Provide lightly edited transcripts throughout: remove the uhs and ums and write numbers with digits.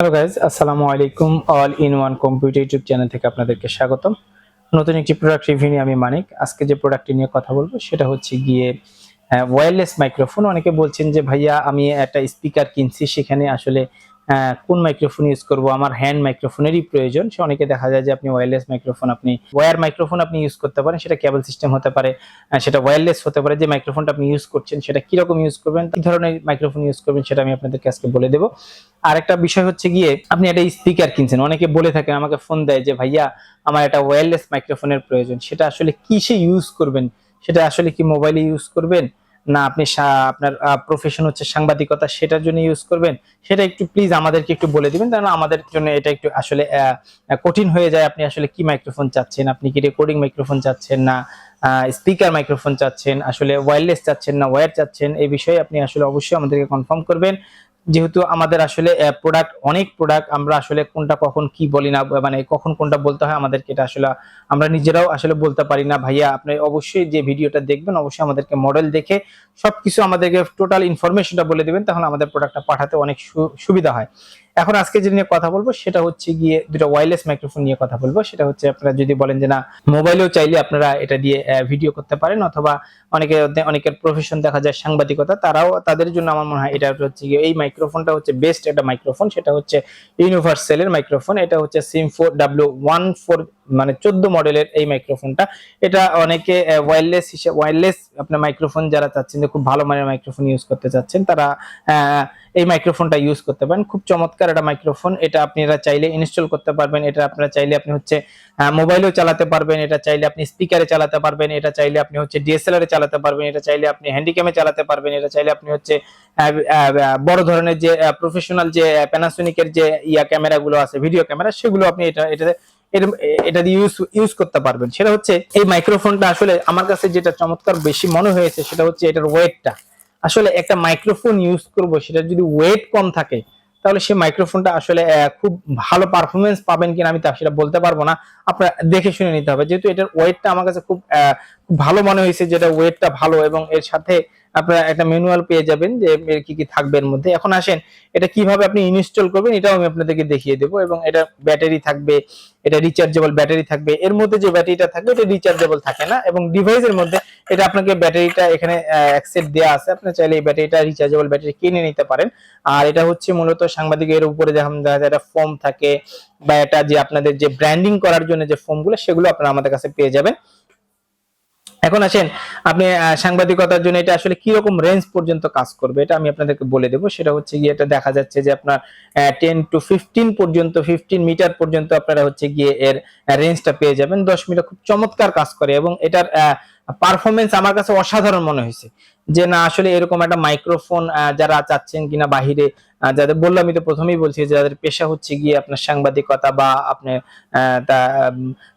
Hello guys, আসসালামু আলাইকুম। All in one computer YouTube channel থেকে আপনাদেরকে স্বাগতম। নতুন একটি প্রোডাক্ট রিভিউ নিয়ে আমি মানিক। আজকে যে প্রোডাক্টটি নিয়ে কথা বলবো সেটা হচ্ছে গিয়ে ওয়্যারলেস মাইক্রোফোন। অনেকে বলছেন যে ভাইয়া আমি একটা স্পিকার কিনছি, সেখানে আসলে কোন মাইক্রোফোন ইউজ করব, আমার হ্যান্ড মাইক্রোফোনেরই প্রয়োজন। সে অনেকে দেখা যায় যে আপনি ওয়্যারলেস মাইক্রোফোন, আপনি ওয়্যার মাইক্রোফোন আপনি ইউজ করতে পারেন, সেটা কেবল সিস্টেম হতে পারে, সেটা ওয়্যারলেস হতে পারে। যে মাইক্রোফোনটা আপনি ইউজ করছেন সেটা কিরকম ইউজ করবেন, কি ধরনের মাইক্রোফোন ইউজ করবেন, সেটা আমি আপনাদেরকে আজকে বলে দেবো। আর একটা বিষয় হচ্ছে গিয়ে আপনি একটা স্পিকার কিনছেন, অনেকে বলে থাকেন, আমাকে ফোন দেয় যে ভাইয়া আমার একটা ওয়্যারলেস মাইক্রোফোনের প্রয়োজন, সেটা আসলে কিসে ইউজ করবেন, সেটা আসলে কি মোবাইলে ইউজ করবেন না আপনি আপনার প্রফেশন হচ্ছে সাংবাদিকতা, সেটার জন্য ইউজ করবেন, সেটা একটু প্লিজ আমাদেরকে একটু বলে দিবেন, কারণ আমাদের জন্য এটা একটু আসলে কঠিন হয়ে যায়। আপনি আসলে কি মাইক্রোফোন চাচ্ছেন, আপনি কি রেকর্ডিং মাইক্রোফোন চাচ্ছেন না স্পিকার মাইক্রোফোন চাচ্ছেন, আসলে ওয়্যারলেস চাচ্ছেন না ওয়্যার চাচ্ছেন, এই বিষয়ে আপনি আসলে অবশ্যই আমাদেরকে কনফার্ম করবেন। যেহেতু আমাদের আসলে প্রোডাক্ট অনেক প্রোডাক্ট, আমরা আসলে কোনটা কখন কি বলি না, মানে কখন কোনটা বলতে হয় আমাদেরকে এটা আসলে আমরা নিজেরাও আসলে বলতে পারি না। ভাইয়া আপনি অবশ্যই যে ভিডিওটা দেখবেন অবশ্যই আমাদেরকে মডেল দেখে সবকিছু আমাদেরকে টোটাল ইনফরমেশনটা বলে দিবেন, তাহলে আমাদের প্রোডাক্টটা পাঠাতে অনেক সুবিধা হয়। এখন আজকে যে নিয়ে কথা বলবো সেটা হচ্ছে গিয়ে দুটো ওয়্যারলেস মাইক্রোফোন নিয়ে কথা বলবো। সেটা হচ্ছে আপনারা যদি বলেন যে না মোবাইলেও চাইলে আপনারা এটা দিয়ে ভিডিও করতে পারেন, অথবা অনেকের প্রফেশন দেখা যায় সাংবাদিকতা, তারাও তাদের জন্য আমার মনে হয় এটা হচ্ছে গিয়ে এই মাইক্রোফোনটা হচ্ছে বেস্ট একটা মাইক্রোফোন। সেটা হচ্ছে ইউনিভার্সালের মাইক্রোফোন, এটা হচ্ছে SHENGFU W-14 মানে 14 মডেলের এই মাইক্রোফোনটা। এটা অনেকে ওয়্যারলেস আপনার মাইক্রোফোন যারা চাচ্ছেন যে খুব ভালো মানের মাইক্রোফোন ইউজ করতে চাচ্ছেন, তারা এই মাইক্রোফোনটা ইউজ করতে পারেন। খুব চমৎকার একটা মাইক্রোফোন, এটা আপনারা চাইলে ইনস্টল করতে পারবেন, এটা আপনারা চাইলে আপনি হচ্ছে মোবাইলেও চালাতে পারবেন, এটা চাইলে আপনি স্পিকারে চালাতে পারবেন, এটা চাইলে আপনি হচ্ছে ডিএসএলআর এ চালাতে পারবেন, এটা চাইলে আপনি হ্যান্ডিক্যামে চালাতে পারবেন, এটা চাইলে আপনি হচ্ছে বড় ধরনের যে প্রফেশনাল যে প্যানাসোনিকের যে ক্যামেরাগুলো আছে, ভিডিও ক্যামেরা, সেগুলো আপনি এটা দিয়ে ইউজ করতে পারবেন। সেটা হচ্ছে এই মাইক্রোফোনটা আসলে আমার কাছে যেটা চমৎকার বেশি মনে হয়েছে সেটা হচ্ছে এটার ওয়েটটা। আসলে একটা মাইক্রোফোন ইউজ করব, সেটা যদি ওয়েট কম থাকে তাহলে সেই মাইক্রোফোনটা আসলে খুব ভালো পারফরমেন্স পাবেন কিনা আমি তা সেটা বলতে পারবো না, আপনারা দেখে শুনে নিতে হবে। যেহেতু এটার ওয়েটটা আমার কাছে খুব ভালো মনে হয়েছে, যেটা ওয়েটটা ভালো, এবং এর সাথে আপনারা একটা ম্যানুয়াল পেয়ে যাবেন যে এর কি কি থাকবে এর মধ্যে। এখন আসেন এটা কিভাবে আপনি ইনস্টল করবেন এটাও আমি আপনাদেরকে দেখিয়ে দেবো। এবং এটা ব্যাটারি থাকবে, এটা রিচার্জেবল ব্যাটারি থাকবে, এর মধ্যে যে ব্যাটারিটা থাকবে এটা রিচার্জেবল থাকে না, এবং ডিভাইসের মধ্যে এটা আপনাকে ব্যাটারিটা এখানে অ্যাক্সেস দেওয়া আছে, আপনি চাইলে এই ব্যাটারিটা রিচার্জেবল ব্যাটারি কিনে নিতে পারেন। আর এটা হচ্ছে মূলত সাংবাদিকের উপরে দেখা যায় একটা ফোম থাকে, বা এটা যে আপনাদের যে ব্র্যান্ডিং করার জন্য যে ফোমগুলো, সেগুলো আপনারা আমাদের কাছে পেয়ে যাবেন। এখন আসেন আপনি সাংবাদিকতার জন্য এটা আসলে কি রকম রেঞ্জ পর্যন্ত কাজ করবে এটা আমি আপনাদেরকে বলে দেব। সেটা হচ্ছে গিয়ে এটা দেখা যাচ্ছে যে আপনার 10 to 15 পর্যন্ত, 15 মিটার পর্যন্ত আপনারা হচ্ছে গিয়ে এর রেঞ্জটা পেয়ে যাবেন। 10 মিটার খুব চমৎকার কাজ করে, এবং এটার পারফরমেন্স আমার কাছে অসাধারণ মনে হয়েছে। যে না আসলে এরকম একটা মাইক্রোফোন যারা চাচ্ছেন কিনা বাহিরে, যাদের বললাম, আমি তো প্রথমেই বলছি যাদের পেশা হচ্ছে গিয়ে আপনার সাংবাদিকতা বা আপনার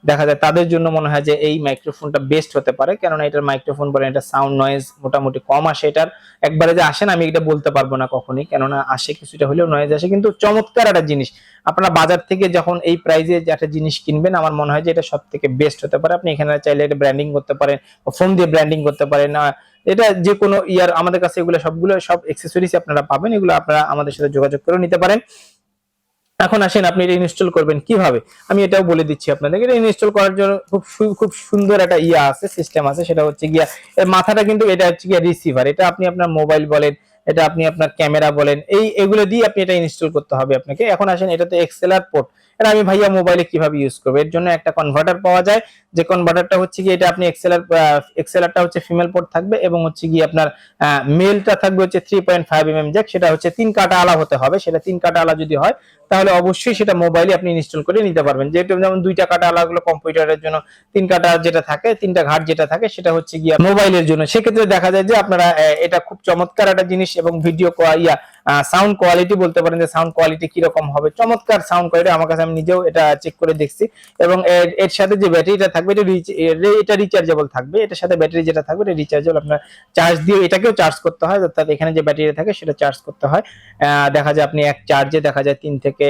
দেখা যায় তাদের জন্য মনে হয় যে এই মাইক্রোফোনটা বেস্ট হতে পারে। কেননা এটার মাইক্রোফোন বলেন, এটা সাউন্ড নয়েজ মোটামুটি কম আসে। এটার একবারে যে আসে না আমি এটা বলতে পারবো না কখনই, কেননা আসে কিছুটা হলেও নয়েজ আসে, কিন্তু চমৎকার একটা জিনিস। আপনারা বাজার থেকে যখন এই প্রাইজে একটা জিনিস কিনবেন, আমার মনে হয় যে এটা সব থেকে বেস্ট হতে পারে। আপনি এখানে চাইলে এটা ব্র্যান্ডিং করতে পারেন, ফোন দিয়ে ব্র্যান্ডিং করতে পারেন, এটা যে কোনো আমাদের কাছে এগুলো সব অ্যাকসেসরিজ আপনারা পাবেন, এগুলো আপনারা আমাদের সাথে যোগাযোগ করে নিতে পারেন। এখন আসেন আপনি এটা ইনস্টল করবেন কিভাবে আমি এটাও বলে দিচ্ছি আপনাদের। এটা ইনস্টল করার জন্য খুব সুন্দর একটা আছে, সিস্টেম আছে। সেটা হচ্ছে গিয়া এর মাথাটা কিন্তু এটা হচ্ছে গিয়া রিসিভার, এটা আপনি আপনার মোবাইল বলেন, এটা আপনি আপনার ক্যামেরা বলেন, এগুলো দিয়ে আপনি এটা ইনস্টল করতে হবে আপনাকে। এখন আসেন এটাতে এক্সএলআর পোর্ট, এটা আমি ভাইয়া মোবাইলে কিভাবে ইউজ করবো, এর জন্য একটা কনভার্টার পাওয়া যায়। যে কনভার্টারটা হচ্ছে কি, এটা আপনি এক্সএলআরটা হচ্ছে ফিমেল পোর্ট থাকবে, এবং হচ্ছে কি আপনার মেলটা থাকবে হচ্ছে 3.5 mm জ্যাক। সেটা হচ্ছে 3 কাটা আলা হতে হবে। সেটা 3 কাটা আলা যদি হয় তাহলে অবশ্যই সেটা মোবাইলে আপনি ইনস্টল করে নিতে পারবেন। যেহেতু যেমন 2টা কাটা আলাগুলো কম্পিউটারের জন্য, 3 কাটা যেটা থাকে, 3টা ঘাট যেটা থাকে সেটা হচ্ছে গিয়া মোবাইলের জন্য। সেক্ষেত্রে দেখা যায় যে আপনারা এটা খুব চমৎকার একটা জিনিস, এবং ভিডিও সাউন্ড কোয়ালিটি বলতে পারেন যে সাউন্ড কোয়ালিটি কিরকম হবে, চমৎকার সাউন্ড কোয়ালিটি আমার কাছে, আমি নিজেও এটা চেক করে দেখছি। এবং এর সাথে যে ব্যাটারিটা থাকবে এটা রিচার্জেবল থাকবে, এটার সাথে ব্যাটারি যেটা থাকবে এটা রিচার্জেবল, আপনার চার্জ দিয়ে এটাকেও চার্জ করতে হয়, অর্থাৎ এখানে যে ব্যাটারি থাকে সেটা চার্জ করতে হয়। দেখা যায় আপনি এক চার্জে দেখা যায় 3 থেকে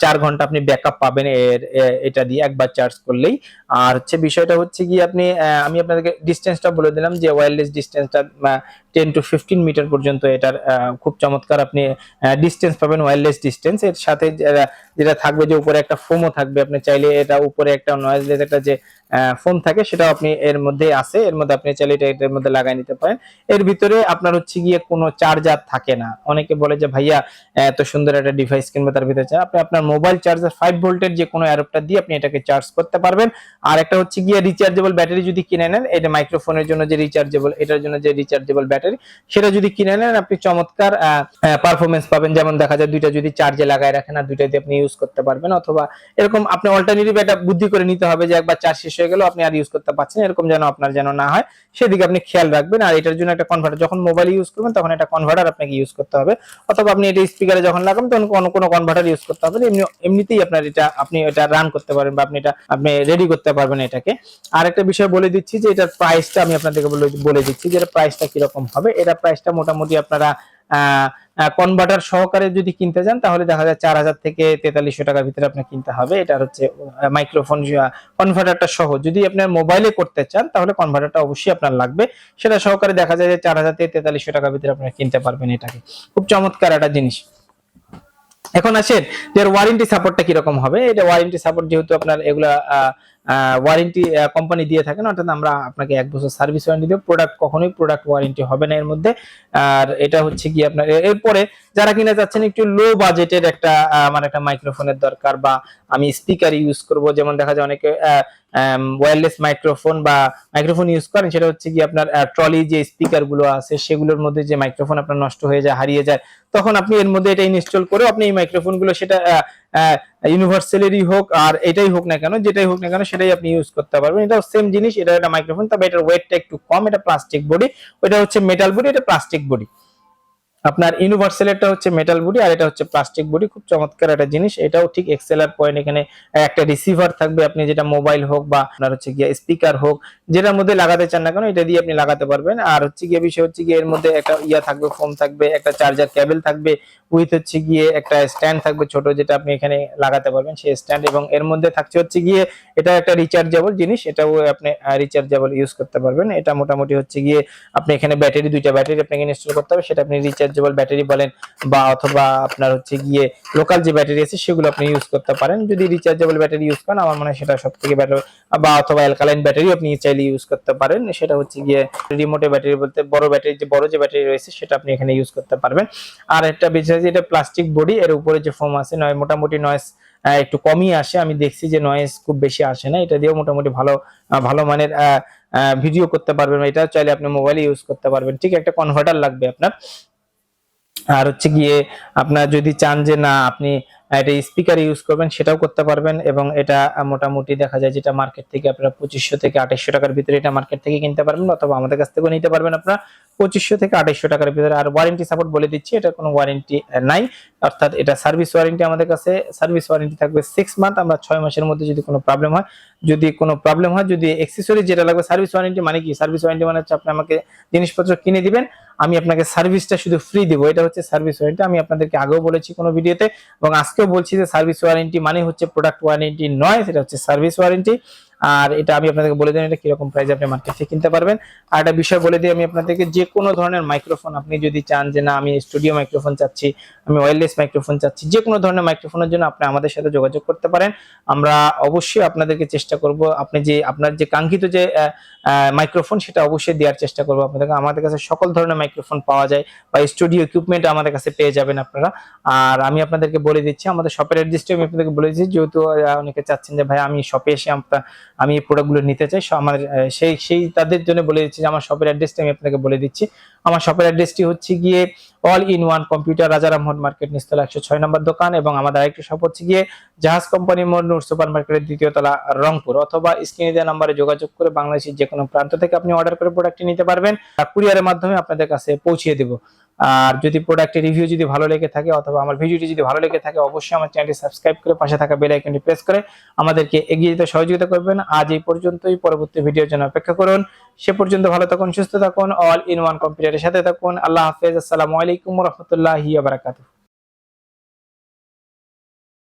4 ঘন্টা আপনি ব্যাকআপ পাবেন এটা দিয়ে একবার চার্জ করলেই। আর হচ্ছে বিষয়টা হচ্ছে গিয়ে আপনি আমি আপনাদেরকে ডিস্টেন্সটা বলে দিলাম যে ওয়্যারলেস ডিস্টেন্সটা 10 to 15 মিটার পর্যন্ত এটার খুব চমৎকার আপনি ডিস্টেন্স পাবেন, ওয়্যারলেস ডিস্টেন্স। এর সাথে যেটা থাকবে যে উপরে একটা ফোমও থাকবে, আপনি চাইলে এটা উপরে একটা নয়েজলেস একটা যে ফোম থাকে সেটাও আপনি এর মধ্যে আছে, এর মধ্যে আপনি চাইলে এটা এটার মধ্যে লাগাই নিতে পারেন। এর ভিতরে আপনার হচ্ছে গিয়ে কোনো চার্জার থাকে না। অনেকে বলে যে ভাইয়া এত সুন্দর একটা ডিভাইস কিনবো তার ভিতরে আপনি আপনার মোবাইল চার্জার 5 ভোল্টের যে কোনো অ্যাডাপ্টার দিয়ে আপনি এটাকে চার্জ করতে পারবেন। আর একটা হচ্ছে গিয়ে রিচার্জেবল ব্যাটারি যদি কিনে নেন, এটা মাইক্রোফোনের জন্য যে রিচার্জেবল, এটার জন্য যে রিচার্জেবল ব্যাটারি সেটা যদি কিনে নেন আপনি চমৎকার পারফরমেন্স পাবেন। যেমন দেখা যায় দুইটা যদি চার্জে লাগায় রাখেন আর দুইটা দিয়ে আপনি ইউজ করতে পারবেন, অথবা এরকম আপনি অল্টারনেটিভ একটা বুদ্ধি করে নিতে হবে যে একবার চার্জ শেষ হয়ে গেল আপনি আর ইউজ করতে পারছেন, এরকম যেন আপনার যেন না হয় সেদিকে আপনি খেয়াল রাখবেন। আর এটার জন্য একটা কনভার্টার, যখন মোবাইল ইউজ করবেন তখন একটা কনভার্টার আপনাকে ইউজ করতে হবে, অথবা আপনি এটা স্পিকারে যখন লাগাবেন তখন কোনো কনভার্টার ইউজ করতে হবে। এমনিতেই আপনার এটা আপনি এটা রান করতে পারবেন বা আপনি রেডি করতে পারবেন এটাকে। আর একটা বিষয় বলে দিচ্ছি যে এটার প্রাইসটা আমি আপনাদেরকে বলে দিচ্ছি যে এর প্রাইসটা কিরকম হবে। এটা প্রাইসটা মোটামুটি আপনারা কনভার্টার সহকারে যদি কিনতে যান তাহলে দেখা যায় 4000 থেকে 4300 টাকার ভিতরে আপনার কিনতে হবে। এটা হচ্ছে মাইক্রোফোন কনভার্টারটা সহ। যদি আপনার মোবাইলে করতে চান তাহলে কনভার্টারটা অবশ্যই আপনার লাগবে, সেটা সহকারে দেখা যায় যে 4000 থেকে 4300 টাকার ভিতরে আপনারা কিনতে পারবেন এটাকে। খুব চমৎকার একটা জিনিস। এখন আসেন যে ওয়ারেন্টি সাপোর্টটা কিরকম হবে। এটা ওয়ারেন্টি সাপোর্ট যেহেতু আপনার এগুলা ওয়ারেন্টি কোম্পানি দিয়ে থাকেন, অর্থাৎ আমরা আপনাকে 1 বছর সার্ভিস ওয়ারেন্টি দেব, কখনোই প্রোডাক্ট ওয়ারেন্টি হবে না এর মধ্যে। আর এটা হচ্ছে কি আপনার এরপরে যারা কিনা যাচ্ছেন একটু লো বাজেটের একটা আমার একটা মাইক্রোফোনের দরকার, বা আমি স্পিকার ইউজ করব, যেমন দেখা যায় অনেকে ওয়্যারলেস মাইক্রোফোন বা মাইক্রোফোন ইউজ করেন, সেটা হচ্ছে কি আপনার ট্রলি যে স্পিকার গুলো আছে সেগুলোর মধ্যে যে মাইক্রোফোন আপনার নষ্ট হয়ে যায়, হারিয়ে যায়, তখন আপনি এর মধ্যে এটা ইনস্টল করে আপনি এই মাইক্রোফোন গুলো সেটা ইউনিভার্সালেরই হোক আর এটাই হোক না কেন, যেটাই হোক না কেন সেটাই আপনি ইউজ করতে পারবেন। এটাও সেম জিনিস, এটা একটা মাইক্রোফোন, তবে এটার ওয়েটটা একটু কম, এটা প্লাস্টিক বডি, ওইটা হচ্ছে মেটাল বডি, এটা প্লাস্টিক বডি। আপনার ইউনিভার্সালটা হচ্ছে মেটাল বডি আর এটা হচ্ছে প্লাস্টিক বডি। খুব চমৎকার একটা জিনিস। এটাও ঠিক এক্সএলআর পয়েন্ট, এখানে একটা রিসিভার থাকবে, আপনি যেটা মোবাইল হোক বা আপনার হচ্ছে গিয়ে স্পিকার হোক যেটার মধ্যে লাগাতে চান না কেন এটা দিয়ে আপনি লাগাতে পারবেন। আর হচ্ছে গিয়ে বিষয় হচ্ছে গিয়ে এর মধ্যে একটা থাকবে, ফোন থাকবে, একটা চার্জার কেবল থাকবে, উইথ হচ্ছে গিয়ে একটা স্ট্যান্ড থাকবে ছোট, যেটা আপনি এখানে লাগাতে পারবেন সেই স্ট্যান্ড, এবং এর মধ্যে থাকছে হচ্ছে গিয়ে এটা একটা রিচার্জেবল জিনিস, এটাও আপনি রিচার্জেবল ইউজ করতে পারবেন। এটা মোটামুটি হচ্ছে গিয়ে আপনি এখানে ব্যাটারি, দুইটা ব্যাটারি আপনাকে ইনস্টল করতে হবে, সেটা আপনি রিচার্জেবল ব্যাটারি বলেন বা অথবা আপনার হচ্ছে গিয়ে লোকাল যে ব্যাটারি আছে সেগুলো আপনি ইউজ করতে পারেন। যদি রিচার্জেবল ব্যাটারি ইউজ করেন আমার মনে হয় সেটা সবথেকে বেটার, বা অথবা অ্যালকালাইন ব্যাটারি আপনি চাইলে ইউজ করতে পারেন। সেটা হচ্ছে গিয়ে রিমোটে ব্যাটারি বলতে বড় যে ব্যাটারি রয়েছে সেটা আপনি এখানে ইউজ করতে পারবেন। আর একটা বিষয় যে এটা প্লাস্টিক বডি, এর উপরে যে ফোম আছে মোটামুটি নয়েজ একটু কমই আসে, আমি দেখছি যে নয়েজ খুব বেশি আসে না, এটা দিয়েও মোটামুটি ভালো মানের ভিডিও করতে পারবেন। এটা চাইলে আপনি মোবাইলে ইউজ করতে পারবেন। ঠিক একটা কনভার্টার লাগবে আপনার। আর হচ্ছে গিয়ে আপনার যদি চান যে না আপনি এটা স্পিকার ইউজ করবেন সেটাও করতে পারবেন, এবং এটা মোটামুটি দেখা যায় যেটা মার্কেট থেকে আপনারা 2500 থেকে 2800 টাকার ভিতরে এটা মার্কেট থেকে কিনতে পারবেন, অথবা আমাদের কাছ থেকেও নিতে পারবেন আপনারা 2500 থেকে 2800 টাকার ভিতরে। আর ওয়ারেন্টি সাপোর্ট বলে দিচ্ছি, এটা কোনো ওয়ারেন্টি নাই, অর্থাৎ এটা সার্ভিস ওয়ারেন্টি। আমাদের কাছে সার্ভিস ওয়ারেন্টি থাকবে 6 মান্থ। আমরা 6 মাসের মধ্যে যদি কোনো প্রবলেম হয়, যদি অ্যাকসেসরি যেটা লাগবে, সার্ভিস ওয়ারেন্টি মানে কি, সার্ভিস ওয়ারেন্টি মানে হচ্ছে আপনি আমাকে জিনিসপত্র কিনে দিবেন, আমি আপনাকে সার্ভিসটা শুধু ফ্রি দিব, এটা হচ্ছে সার্ভিস ওয়ারেন্টি। আমি আপনাদেরকে আগেও বলেছি কোনো ভিডিওতে এবং আজকেও বলছি যে সার্ভিস ওয়ারেন্টি মানে হচ্ছে প্রোডাক্ট ওয়ারেন্টি নয়, সেটা হচ্ছে সার্ভিস ওয়ারেন্টি। আর এটা আমি আপনাদেরকে বলে দিই এটা কিরকম প্রাইসে আপনি মার্কেট থেকে কিনতে পারবেন। আর একটা বিষয় বলে দিই আমি আপনাদেরকে, যে কোনো ধরনের মাইক্রোফোন আপনি যদি চান যে না আমি স্টুডিও মাইক্রোফোন চাচ্ছি, আমি ওয়্যারলেস মাইক্রোফোন চাচ্ছি, যে কোনো ধরনের মাইক্রোফোনের জন্য আপনি আমাদের সাথে যোগাযোগ করতে পারেন। আমরা অবশ্যই আপনাদেরকে চেষ্টা করব আপনার যে কাঙ্ক্ষিত যে মাইক্রোফোন সেটা অবশ্যই দেওয়ার চেষ্টা করবো আপনাদেরকে। আমাদের কাছে সকল ধরনের মাইক্রোফোন পাওয়া যায়, বা স্টুডিও ইকুইপমেন্ট আমাদের কাছে পেয়ে যাবেন আপনারা। আর আমি আপনাদেরকে বলে দিচ্ছি আমাদের শপের অ্যাড্রেসটা আমি আপনাদেরকে বলে দিচ্ছি, যেহেতু অনেকে চাচ্ছেন যে ভাই আমি শপে এসে আমি এই প্রোডাক্টগুলো নিতে চাই, আমার সেই তাদের জন্য বলে দিচ্ছি যে আমার শপের অ্যাড্রেসটা আমি আপনাকে বলে দিচ্ছি। আমার শপের অ্যাড্রেসটি হচ্ছে গিয়ে all in one computer, Raja Rammohan market, নিচতলা 106 নম্বর দোকান, এবং আমাদের আরেকটি শপ হচ্ছে গিয়ে জাহাজ কোম্পানি মোড়, নূর সুপার মার্কেটের 2য় তলা, রংপুর। অথবা স্ক্রিনে দেওয়া নম্বরে যোগাযোগ করে বাংলাদেশের যে কোনো প্রান্ত থেকে আপনি অর্ডার করে প্রোডাক্টটি নিতে পারবেন, কুরিয়ারের মাধ্যমে আপনাদের কাছে পৌঁছিয়ে দেব। আর যদি প্রোডাক্টের রিভিউ যদি ভালো লেগে থাকে অথবা আমার ভিডিওটি যদি ভালো লেগে থাকে, অবশ্যই আমার চ্যানেলটি সাবস্ক্রাইব করে পাশে থাকা বেল আইকনটি প্রেস করে আমাদেরকে এগিয়ে যেতে সহযোগিতা করবেন। আজ এই পর্যন্তই, পরবর্তী ভিডিওর জন্য অপেক্ষা করুন। সে পর্যন্ত ভালো থাকুন, সুস্থ থাকুন, অল ইন ওয়ান কম্পিউটারের সাথে থাকুন। আল্লাহ হাফেজ, আসসালামু আলাইকুম ওয়া রাহমাতুল্লাহি ওয়া বারাকাতুহু।